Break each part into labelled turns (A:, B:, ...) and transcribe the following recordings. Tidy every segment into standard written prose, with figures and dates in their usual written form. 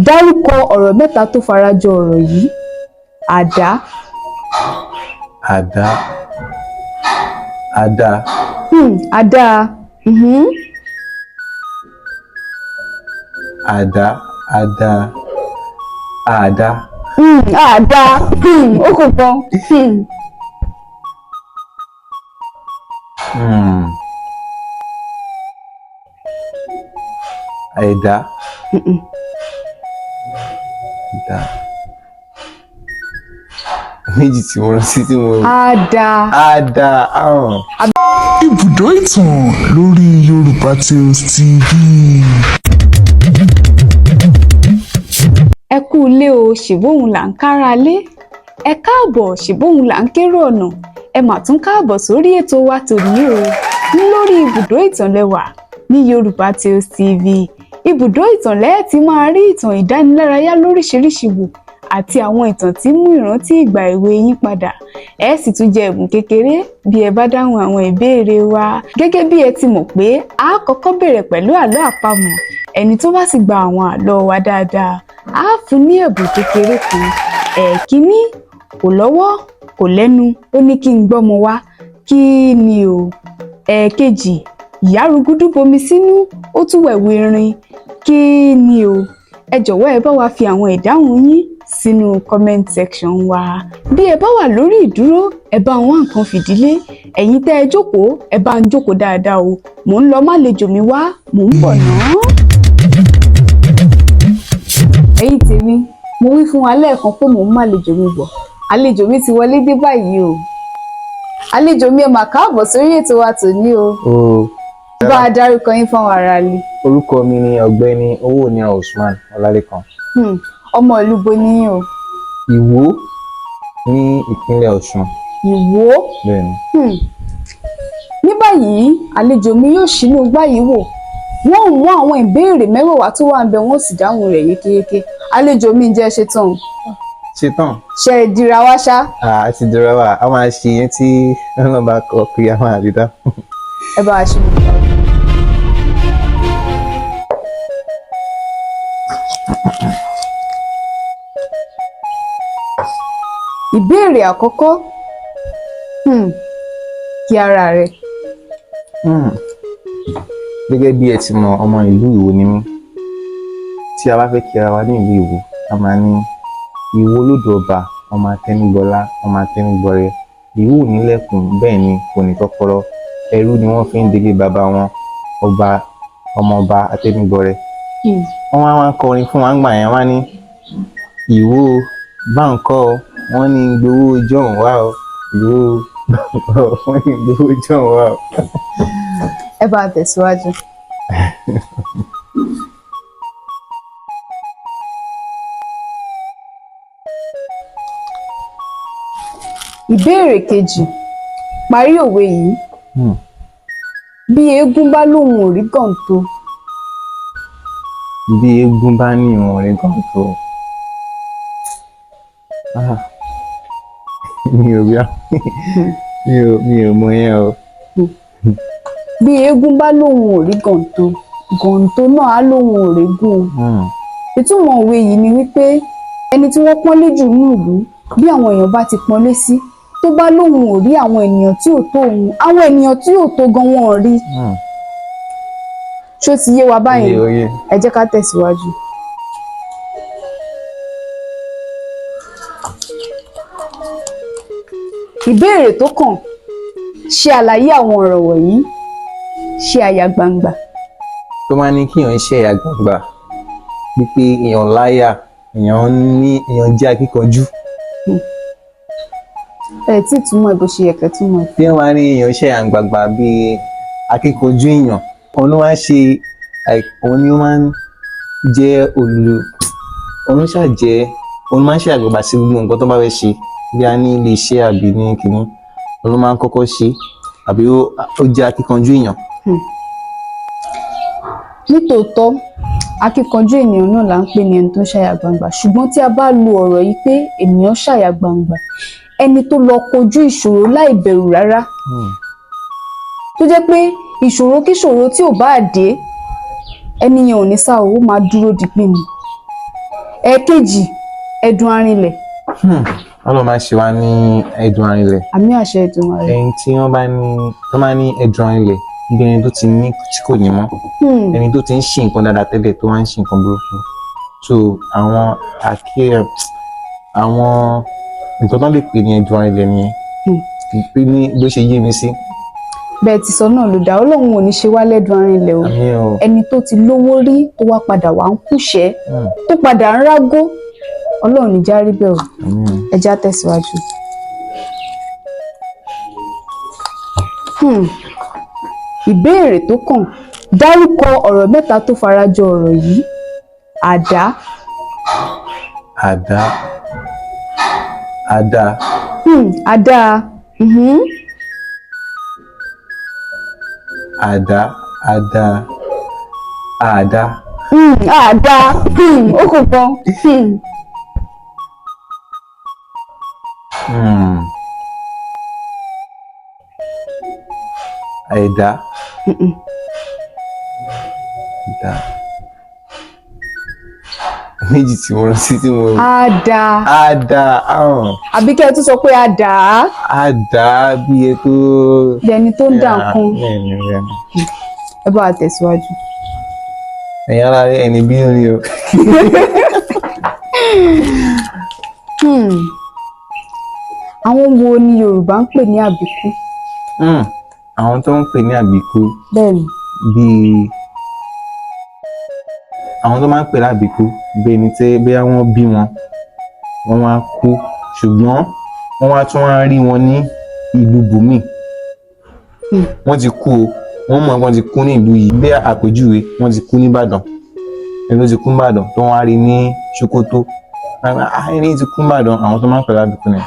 A: Dárúkọ ọ̀rọ̀ mẹ́ta tó farajọ ọ̀rọ̀ yìí. Àdá.
B: Àdá. Àdá.
A: Àdá.
B: Àdá. Àdá. Àdá.
A: Àdá. Ó kò gan.
B: Àìdá. Àdá. Méjì tí mo rántí tí mo.
A: Àdá.
B: Àdá.
C: Ibùdó ìtàn lórí Yorùbá Tales TV.
A: Ẹ kú ilé o, ṣèbóhun là ń kára lé. Ẹ káàbọ̀, ṣèbóhun là ń kérò ọ̀nà. Ẹ mà tún káàbọ̀ sórí ètò wa tòní o. Ní lórí ibùdó ìtàn lẹ́wà ní Yorùbá Tales TV. Ibùdó ìtàn lẹ́ẹ̀ tí máa rí ìtàn ìdánilárayá lóríṣiríṣi wò àti àwọn ìtàn tí mú ìrántí ìgbà èwe yín padà. Ẹ sì tún jẹ ẹ̀bùn kékeré bí ẹ bá dáhùn àwọn ìbéèrè wa. Gẹ́gẹ́ bí ẹ ti mọ̀ pé a kọ́kọ́ bẹ̀rẹ̀ pẹ̀lú àlọ́ àpamọ̀. Ẹni tó bá sì gba àwọn àlọ́ wa dáadáa, a fún ní ẹ̀bùn kékeré kan. Ẹ̀kíní, kò lọ́wọ́ kò lẹ́nu, ó ní kí n gbọ́mọ wá. Kí ni o? Ẹ̀kejì, ìyá rúgúdú bomi sínú, ó tún wẹ̀wù irin. Kí ni o? Ẹ jọ̀wọ́ ẹ bá wa fi àwọn ìdáhùn yín sínú comment section wa. Bí ẹ bá wà lórí ìdúró, ẹ bá wá nǹkan fìdílé. Ẹ̀yin tẹ́ ẹ jókòó, ẹ bá ń jókòó dáadáa o. Mò ń lọ málejò mi wá, mò ń bọ̀ náà. Ẹ̀yin tèmi, mo wí fún wa lẹ́ẹ̀kan pé mò ń málejò mi bọ̀. Àlejò mi ti wọlé dé báyìí o. Àlejò mi ẹ mà káàbọ̀ sórí ètò wa tòní o. Bá a dárúkọ yín fáwọn aráalé.
B: Orúkọ mi ni Ọ̀gbẹ́ni Owóníran Usman Ọlálékan.
A: Ọmọ ìlú bo ni yín o?
B: Ìwó ní ìpínlẹ̀ Ọ̀ṣun.
A: Ìwó?
B: Bẹ́ẹ̀ni.
A: Ní báyìí, àlejò mi yóò ṣínú igbá yìí wò. Wọ́n mú àwọn ìbéèrè mẹ́wàá tó wà ń bẹ, wọ́n sì dáhùn rẹ̀ yékéyéké. Àlejò mi jẹ́ ṣetán.
B: Ṣetán.
A: Ṣe é dira wá ṣá?
B: A ti dira wá, a máa ṣe yẹn tí wọ́n bá kọ pé a máa rí dá.
A: Ẹ bá a ṣe mú un. Ìbéèrè àkọ́kọ́, kí ara rẹ̀.
B: Gẹ́gẹ́ bí ẹ ti mọ, ọmọ ìlú Ìwó ni mí. Tí a bá fẹ́ kí ara wa ní ìlú Ìwó, a máa ní Ìwó lódò ọba, ọmọ atẹnigbọlá, ọmọ atẹnigbọrẹ. Ìwó ò nílẹ̀kùn, bẹ́ẹ̀ ni kò ní kọ́kọ́rọ́. Ẹrú ni wọ́n fi ń délé bàbá wọn, ọba, ọmọọba atẹnigbọrẹ. Wọ́n wá ń kọrin fún wa ń gbà yẹn, wá ní Ìwó bá ń kọ́ ọ, wọ́n ní gbowó jọ̀hún wá o. Ìwó bá ń kọ́ ọ, wọ́n ní gbowó jọ̀hún wá o.
A: Ẹ bá a tẹ̀síwájú. Ìbéèrè kejì, parí òwe yìí. Bí eégún bá lóun ò rí gànto.
B: Bí eégún bá ní òun ò rí gànto. Mi ò mọ yẹn o.
A: Bí eégún bá lóun ò rí gànto, gànto náà á lóun ò rí gùn. Ìtumọ̀ òwe yìí ni wípé ẹni tí wọ́n pọ́nlé jù ní ìlú, bí àwọn èèyàn bá ti pọ́nlé sí, tó bá lóun ò rí àwọn ènìyàn tí ò tó òun, àwọn ènìyàn tí ò tó gan wọn ò rí. Ṣó ti yé wa báyìí? Ẹ jẹ́ ká tẹ̀síwájú. Ìbéèrè tó kàn, ṣe àlàyé àwọn ọ̀rọ̀ wọ̀nyí. Ṣe àyà gbangba.
B: Tó máa ní kí èèyàn ṣe àyà gbangba, wípé èèyàn láyà, èèyàn jẹ́ akíkanjú.
A: Ẹ tí túmọ̀ bó ṣe yẹ kẹ́ túmọ̀.
B: Bí wọ́n máa ní èèyàn ṣe àyà gbangba bí akíkanjú èèyàn, òun ló máa ń ṣe, òun ni ó máa ń jẹ́ òun máa ń ṣe àgbàgbà sí gbogbo nǹkan tó bá fẹ́ ṣe. Bí a ní ilé iṣẹ́ àbí ní kìíní, òun ló máa ń kọ́kọ́ ṣe, àbí ó jẹ́ akíkanjú èèyàn.
A: Nítòótọ́, akíkanjú ènìyàn náà là ń pè ní ẹni tó ń ṣàyà gbangba, ṣùgbọ́n tí a bá lo ọ̀rọ̀ yìí pé ènìyàn ṣàyà gbangba, ẹni tó lọ kojú ìṣòro láì bẹ̀rù rárá, tó jẹ́ pé ìṣòro kíṣòro tí ò bá dé, ẹni yẹn ò ní sá o, máa dúró digbí ni. Ẹ̀kejì, ẹ̀dùn arinlẹ̀.
B: Ọlọ́run máa ṣe wá ní ẹ̀dùn arinlẹ̀.
A: Àmì àṣẹ ẹ̀dùn arinlẹ̀.
B: Ẹni tí wọ́n bá ní ẹ̀dùn arinlẹ̀ bí ẹni tó ti ní tí kò ní mọ́, ẹni tó ti ń ṣe nǹkan dáadáa tẹ́lẹ̀ tó wá ń ṣe nǹkan burúkú. So àwọn nǹkan tó lè pè ní ẹ̀dùn arinlẹ̀ nìyẹn. Pé ní bó ṣe yé mi sí.
A: Bẹ́ẹ̀ ti sọ náà ló dá, Ọlọ́run ò ní ṣe wá lẹ́dùn arinlẹ̀ o.
B: Àmín o.
A: Ẹni tó ti lówó rí tó wá padà wá ń kúṣẹ́ tó padà ń rágó, Ọlọ́run ní já rí bẹ́ẹ̀ o. Ẹ já tẹ̀síwájú. Ìbéèrè tó kàn, dárúkọ ọ̀rọ̀ mẹ́ta tó farajọ ọ̀rọ̀ yìí. Àdá.
B: Àdá.
A: Àdá.
B: Àdá. Àdá.
A: Ó kò tán.
B: Ẹ̀dá. Ẹ̀dá. Méjì tí mo rántí tí mo.
A: Àdá. Àbí kẹ́ ẹ tún sọ pé àdá.
B: Àdá bí e tó.
A: Bí ẹni tó ń dà nǹkan. Ẹ bá wa tẹ̀síwájú.
B: Ẹ̀yin ara rẹ̀ ẹni bí rí o.
A: Àwọn wo ni Yorùbá ń pè ní àbíkú?
B: Àwọn tó ń pè ní àbíkú.
A: Bẹ́ẹ̀ni.
B: Bíi àwọn tó máa ń pè lábíkú bí ẹni tí bóyá wọ́n bí wọ́n wá kú ṣùgbọ́n wọ́n wá tún wá rí wọn ní ìlú bùnmí. Wọ́n ti kú o, wọ́n mọ̀ wọ́n ti kú ní ìlú yìí. Bí àpèjúwe wọ́n ti kú ní Ìbàdàn, ẹni tó ti kú ní Ìbàdàn tó wọ́n á rí ní Sókótó. Ẹni tí kú ní Ìbàdàn, àwọn tó máa ń pè lábíkú ni.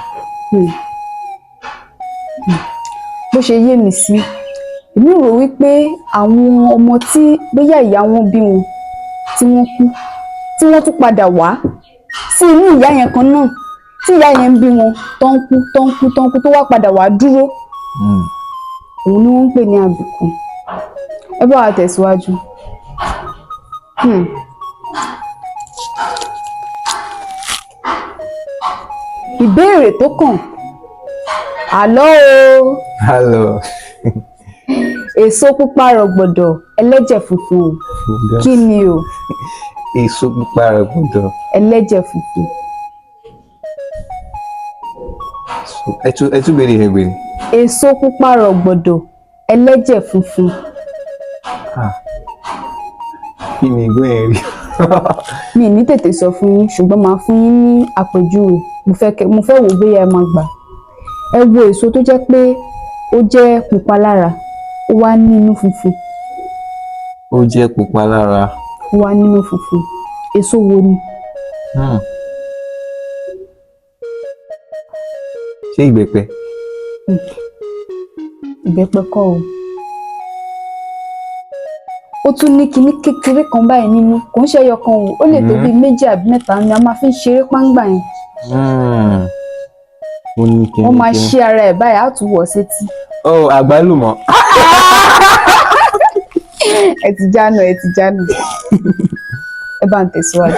A: Bó ṣe yé mi sí, èmi rò wípé àwọn ọmọ tí bóyá ìyá wọn bí wọn tí wọ́n kú, tí wọ́n tún padà wá sí inú ìyá yẹn kan náà, tí ìyá yẹn ń bí wọn tó ń kú tó wá padà wá dúró, òun ni wọ́n ń pè ní àbíkú. Ẹ bá wa tẹ̀síwájú. Ìbéèrè tó kàn, àlọ́ o.
B: Àlọ́.
A: Èso pupa rọ̀gbọ̀dọ̀ ẹlẹ́jẹ̀ funfun o. Kí ni o?
B: Èso pupa rọ̀gbọ̀dọ̀
A: ẹlẹ́jẹ̀ funfun.
B: Ẹ tún béèrè yẹn béèrè.
A: Èso pupa rọ̀gbọ̀dọ̀ ẹlẹ́jẹ̀ funfun.
B: Kí ni igbó yẹn rí?
A: Mi ní tètè sọ fún yín ṣùgbọ́n máa fún yín ní àpèjúwe. Mo fẹ́ wò bóyá ẹ máa gbà. Ẹ wo èso tó jẹ́ pé ó jẹ́ pupa lára, ó wá nínú funfun.
B: Ó jẹ́ pupa lára.
A: Ó wá nínú funfun. Èso wo ni?
B: Ṣé ìbẹ́pẹ?
A: Ìbẹ́pẹ kọ́ o. Ó tún ní kinní kékeré kan báyìí nínú, kò ń ṣe ẹyọ kan o, ó lè tó bíi méjì àbí mẹ́ta ni a máa fi ń ṣeré páńgbà yẹn. Wọ́n máa ṣí ara ẹ̀ báyìí, á tún wọ̀ sétí.
B: Àgbálùmọ̀.
A: Ẹ ti jánu. Ẹ bá ń tẹ̀síwájú.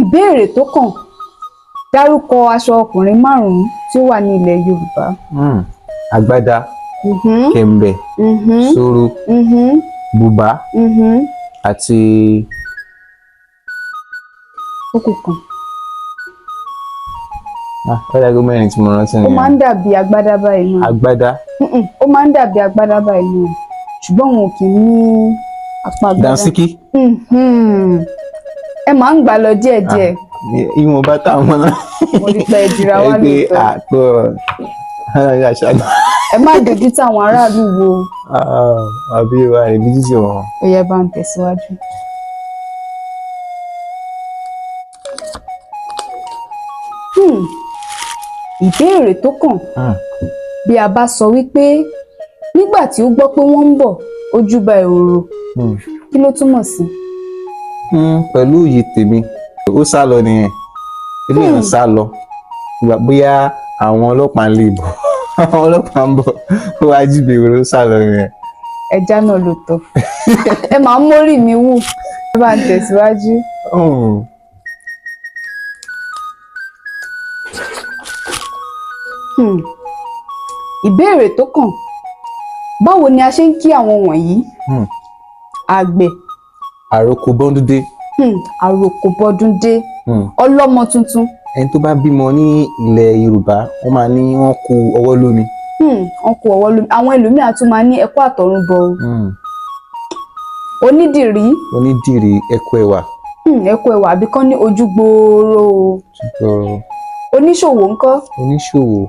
A: Ìbéèrè tó kàn, dárúkọ aṣọ ọkùnrin 5 tí ó wà ní ilẹ̀ Yorùbá.
B: Àgbádá, kẹ̀m̀bẹ̀, soro, bùbá àti
A: okùn kan.
B: Ó dàgbé mẹ́rin tí mo rántí nìyẹn.
A: Ó máa ń dàbí agbádá báyìí náà.
B: Àgbádá.
A: Ó máa ń dàbí agbádá báyìí náà ṣùgbọ́n wọn kì í ní apá agbádá.
B: Dànsíkí.
A: Ẹ máa ń gbà lọ díẹ̀díẹ̀.
B: Ìwọ̀n bá táwọn náà.
A: Mo rí pé ìdíra wà lóòótọ́. Ẹ má dojú táwọn aráàlú wo.
B: Àbí wa ìbí títí wọn.
A: Ó yẹ bá ń tẹ̀síwájú. Ìbéèrè tó kàn, bí a bá sọ wípé nígbà tí ó gbọ́ pé wọ́n ń bọ̀ ojú ba ehoro, kí ló túmọ̀ sí?
B: Pẹ̀lú òye tèmi, ó sá lọ nìyẹn. Ilé ìrìn sá lọ. Bóyá àwọn ọlọ́pàá ń lè bọ̀. Àwọn ọlọ́pàá ń bọ̀. Ó wá jí ehoro sá lọ nìyẹn.
A: ẹja náà ló tọ́ ẹ máa ń mórí mi wù ẹ bá ń tẹ̀síwájú. Ìbéèrè tó kàn, báwo ni a ṣe ń kí àwọn wọ̀nyí? Àgbẹ̀.
B: Àròkò bọ́dún dé.
A: Àròkò bọ́dún dé. Ọlọ́mọ tuntun.
B: Ẹni tó bá bímọ ní ilẹ̀ Yorùbá wọ́n máa ní wọ́n kú ọwọ́ lómi.
A: Wọ́n kú ọwọ́ lómi. Àwọn ẹlòmíràn tún máa ní ẹkú àtọ̀runbọ̀. Onídìrí.
B: Onídìrí ẹkú ẹwà.
A: Ẹkú ẹwà àbí kán ní ojú gbòòrò. Oníṣòwò ńkọ́? Oníṣòwò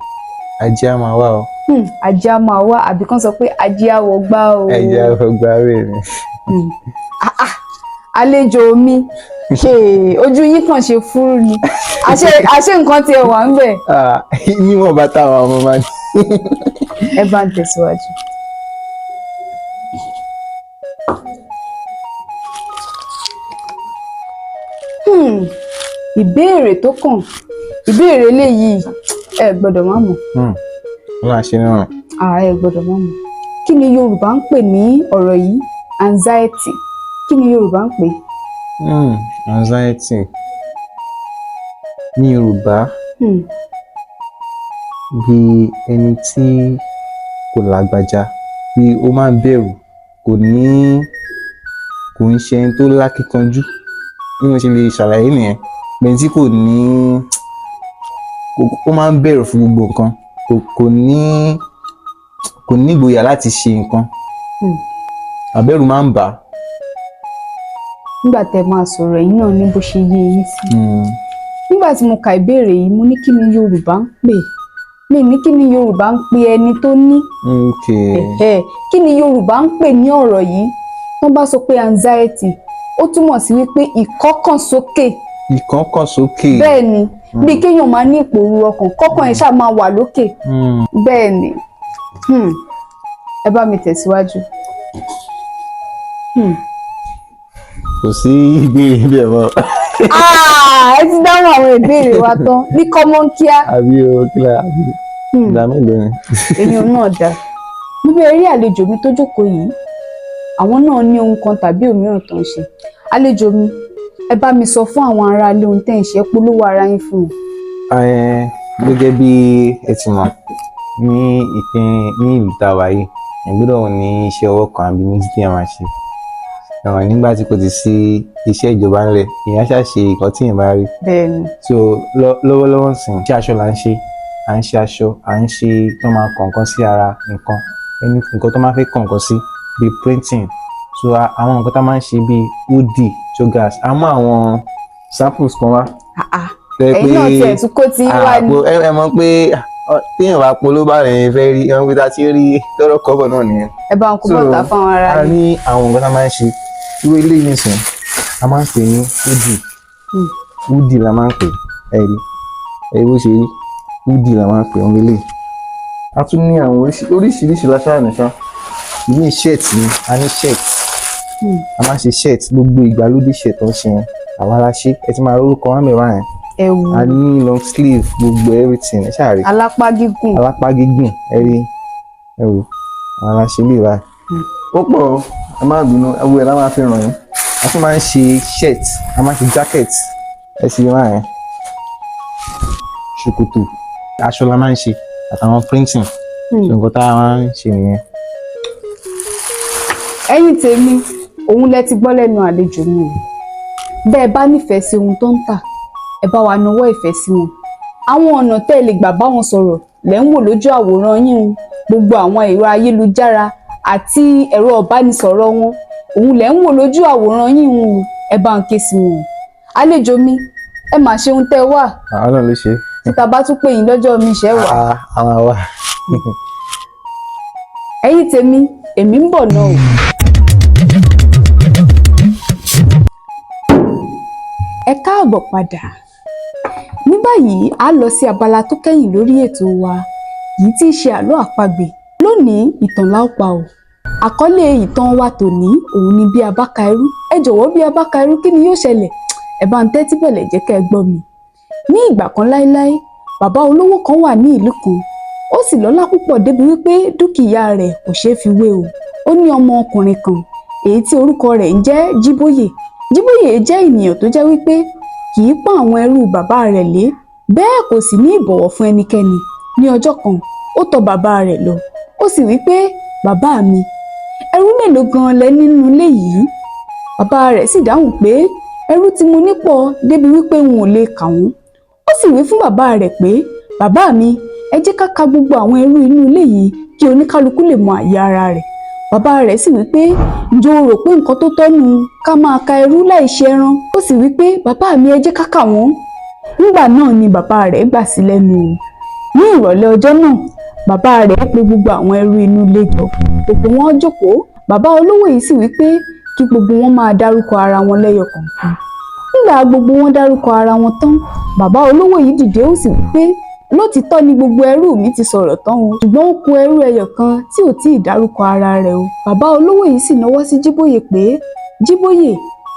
B: ajé á máa wá o.
A: Ajé á máa wá àbí kán sọ pé ajé á wọ gbá o.
B: Ajé á wọ gbá rẹ̀ ni.
A: Àlejò mi ojú yín kàn ṣe fúrú ni àṣé nǹkan tiẹ̀ wà ń bẹ̀.
B: Níwọ̀n bá táwọn ọmọ máa ní.
A: Ẹ bá ń tẹ̀síwájú. Ìbéèrè tó kàn, ìbéèrè eléyìí ẹ gbọ́dọ̀ má mọ̀.
B: Wọ́n máa ṣe náà.
A: Ẹ gbọ́dọ̀ má mọ̀. Kí ni Yorùbá ń pè ní ọ̀rọ̀ yìí? Anxiety. Kí ni Yorùbá ń pè?
B: Anxiety ní Yorùbá bí ẹni tí kò lágbájá, bí ó máa ń bẹ̀rù, kò ń ṣe ẹni tó lákíkanjú bí mo ṣe lè ṣàlàyé nìyẹn. Bẹ́ẹ̀ tí kò ní, ó máa ń bẹ̀rù fún gbogbo nǹkan, kò ní ìgboyà láti ṣe nǹkan, àbẹ̀rù máa ń bà á.
A: Nígbà tẹ́ máa sọ̀rọ̀ yìí náà ní bó ṣe yé yín sí. Nígbà tí mo ka ìbéèrè yìí mo ní kí ni Yorùbá ń pè, mi ní kí ni Yorùbá ń pè ẹni tó ní. Kí ni Yorùbá ń pè ní ọ̀rọ̀ yìí? Wọ́n bá sọ pé anxiety ó túmọ̀ sí wípé ìkọ́kànsókè.
B: Ìkọ́kànsókè.
A: Bẹ́ẹ̀ ni, bí kéèyàn máa ní ìpòrúru ọkàn, kọ́kàn ẹ̀ ṣáà máa wà lókè. Bẹ́ẹ̀ ni. Ẹ bá mi tẹ̀síwájú.
B: Kò sí ìbéèrè bẹ́ẹ̀ mọ́.
A: Ẹ ti dáhùn àwọn ìbéèrè wa tán ní kọ́mọ́nkíá.
B: Àbí o kílà àbí ìgbà mélòó ni.
A: Èèyàn náà dá. Níbi eré àlejò mi tó jókòó yìí, àwọn náà ní ohun kan tàbí òmíràn tó ń ṣe. Àlejò mi, ẹ bá mi sọ fún àwọn aráalé ohun tẹ́ ń ṣe, polówó ara yín fún wọn.
B: Gẹ́gẹ́ bí ẹ ti mọ̀, ní ìlú tá a wà yìí, ẹ gbọ́dọ̀ ní iṣẹ́ ọwọ́ kan àbí méjì tí ẹ máa ṣe. Nígbà tí kò ti sí iṣẹ́ ìjọba ńlẹ̀, èèyàn ṣáà ṣe nǹkan tí èèyàn bá rí.
A: Bẹ́ẹ̀ni.
B: So lọ́wọ́lọ́wọ́ sìn, ṣé aṣọ là ń ṣe, à ń ṣe aṣọ, à ń ṣe tó máa kàn nǹkan sí ara nǹkan, nǹkan tó máa fẹ́ kàn nǹkan sí bíi printing. So àwọn nǹkan tá a máa ń ṣe bíi hoodie, joggers, a mú àwọn samples kan wá.
A: Ẹ̀yin náà tiẹ̀ tún kó tí wá ní.
B: Ẹ mọ̀ pé téèyàn bá polówó bá rẹ̀ fẹ́ rí ẹran pé tá a ti rí tọ́rọ̀ kọ́bọ̀ náà nìyẹn.
A: Ẹ bá ń kó bọ́ta fáwọn ará
B: a ní àwọn nǹkan tá a máa ń ṣe irú eléyìí nìsín a máa ń pè ní hoodie la máa ń pè ẹ̀rí bó ṣe rí hoodie la máa ń pè ọ̀hún eléyìí. A tún ní àwọn oríṣiríṣi láṣáà nìkan. Ní shirt ni a ní shirt, a máa ń ṣe shirt, gbogbo ìgbàlódé shirt tó ń ṣe yẹn àwa la ṣe. Ẹ ti máa rórúkọ wọn mẹ́wàá yẹn.
A: Ẹ̀wù.
B: A ní long sleeve, gbogbo everything ẹ ṣáà rí.
A: Alápá gígùn.
B: Alápá gígùn ẹ̀rí ẹ̀wù àwọn la ṣe lè báyìí. Ó pọ̀ ẹ má bínú ẹ̀wù ẹ̀ la máa fi ràn yín. A tún máa ń ṣe shirt, a máa ń ṣe jacket ẹ sì rí báyẹn. Ṣòkòtò aṣọ la máa ń ṣe àtàwọn printing. Nǹkan tá a máa ń ṣe nìyẹn.
A: Ẹ̀yin tèmi, òun lẹ ti gbọ́ lẹ́nu àlejò mi o. Bẹ́ẹ̀ bá nífẹ̀ẹ́ sí ohun tó ń tà, ẹ bá wa nawọ́ ìfẹ́ sí wọn. Àwọn ọ̀nà tẹ́ ẹ lè gbà bá wọn sọ̀rọ̀ lẹ́ ń wò lójú àwòrán yín o. Gbogbo àwọn ẹ̀rọ ayélujára àti ẹ̀rọ ìbánisọ̀rọ̀ wọn, òun lẹ́ ń wò lójú àwòrán yín o. Ẹ bá ń ké sí wọn. Àlejò mi, ẹ mà ṣe ohun tẹ́ wà.
B: Àwọn náà ló ṣe.
A: Títa bá tún pè yín lọ́jọ́ mi ṣẹ́ wà.
B: Àwọn àwa.
A: Ẹ̀yin tèmi, èmi ń bọ̀ náà o. Ẹ káàbọ̀ padà. Ní báyìí a lọ sí abala tó kẹ́yìn lórí ètò wa yìí tí í ṣe àlọ́ àpagbè. Lónìí ìtàn la ó pa o. Àkọlé ìtàn wa tòní òun ni bí a bá ka ẹrú. Ẹ jọ̀wọ́ bí a bá ka ẹrú kí ni yóò ṣẹlẹ̀? Ẹ bá ń tẹ́tí bẹ̀lẹ̀ jẹ́ kẹ́ ẹ gbọ́ mi. Ní ìgbà kan láéláé, bàbá olówó kan wà ní ìlú kan. Ó sì lọ́lá púpọ̀ débi wípé dúkìá rẹ̀ kò ṣeé fi wé o. ó ní ọmọ ọkùnrin kan èyí tí orúkọ rẹ̀ ń jẹ́ Jíbóyè. Jíbóyè jẹ́ ènìyàn tó jẹ́ wípé kì í pọ́n àwọn ẹrú bàbá rẹ̀ lé, bẹ́ẹ̀ kò sì ní ìbọ̀wọ̀ fún ẹnikẹ́ni. Ní ọjọ́ kan ó tọ̀ bàbá rẹ̀ lọ, ó sì wí pé, bàbá mi, ẹrú mélòó gan lẹ nínú ilé yìí? Bàbá rẹ̀ sì dáhùn pé, ẹrú tí mo ní pọ̀ débi wípé n ò lè kà wọ́n. Ó sì wí fún bàbá rẹ̀ pé, bàbá mi, ẹ jẹ́ ká ka gbogbo àwọn ẹrú inú ilé yìí kí oníkálukú lè mọ àyè ara rẹ̀. Bàbá rẹ̀ sì wí pé, ǹjẹ́ o rò pé nǹkan tó tọ́nu ká máa ka ẹrú láì ṣe ẹran? Ó sì wí pé, bàbá mi, ẹ jẹ́ ká kà wọ́n. Nígbà náà ni bàbá rẹ̀ gbà sí lẹ́nu o. Ní ìrọ̀lẹ́ ọjọ́ náà, bàbá rẹ̀ pe gbogbo àwọn ẹrú inú ilé jọ, gbogbo wọn jókòó. Bàbá olówó yìí sì wí pé kí gbogbo wọn máa dárúkọ ara wọn lẹ́yọ kọ̀ọ̀kan. Nígbà gbogbo wọn dárúkọ ara wọn tán, bàbá olówó yìí dìde ó sì wí pé, lótìítọ́ ni gbogbo ẹrú mi ti sọ̀rọ̀ tán o, ṣùgbọ́n ó kù ẹrú ẹyọ kan tí ò tíì dárúkọ ara rẹ̀ o. Bàbá olówó yìí sì nawọ́ sí Jíbóyè pé, Jíbóyè,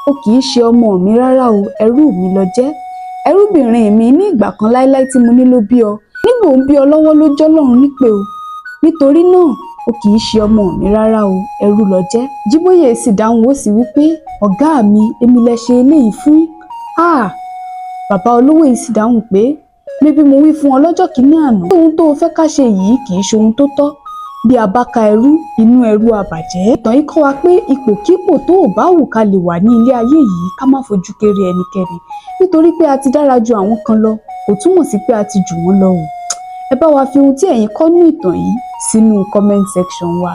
A: o kì í ṣe ọmọ mi rárá o, ẹrú mi ló jẹ́. Ẹrúbìnrin mi ní ìgbà kan láéláé tí mo ní ló bí ọ. Nígbà ó ń bí ọ lọ́wọ́ ló jọ́lọ́run nípè o. Nítorí náà o kì í ṣe ọmọ mi rárá o, ẹrú ló jẹ́. Jíbóyè sì dáhùn ó sì wí pé, ọ̀gá mi, èmi lẹ ṣe eléyìí fún. Bàbá olówó yìí sì dáhùn pé, mébí mo wí fún ọ lọ́jọ́ kìíní àná, ohun tó o fẹ́ ká ṣe yìí kì í ṣe ohun tó tọ́. Bí a bá ka ẹrú, inú ẹrú á bàjẹ́. Ìtàn yìí kọ́ wa pé ipòkípò tó ò bá wù ká lè wà ní ilé ayé yìí ká má fojú kéré ẹnikẹ́ni. Nítorí pé a ti dára ju àwọn kan lọ, kò túmọ̀ sí pé a ti jù wọ́n lọ o. Ẹ bá wa fi ohun tí ẹ̀yin kọ́ ní ìtàn yìí sínú comment section wa.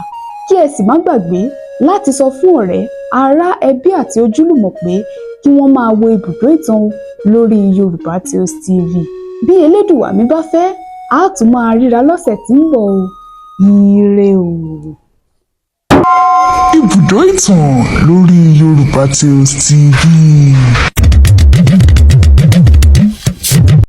A: Kí ẹ sì má gbàgbé láti sọ fún ọ̀rẹ́, ará, ẹbí àti ojúlùmọ̀ pé kí wọ́n máa wo ibùdó ìtàn lórí Yorùbá Tales TV. Bí Elédùwà mi bá fẹ́, a tún máa ríra lọ́sẹ̀ tí ń bọ̀ o. Ire o.
C: Ibùdó ìtàn lórí Yorùbá Tales TV.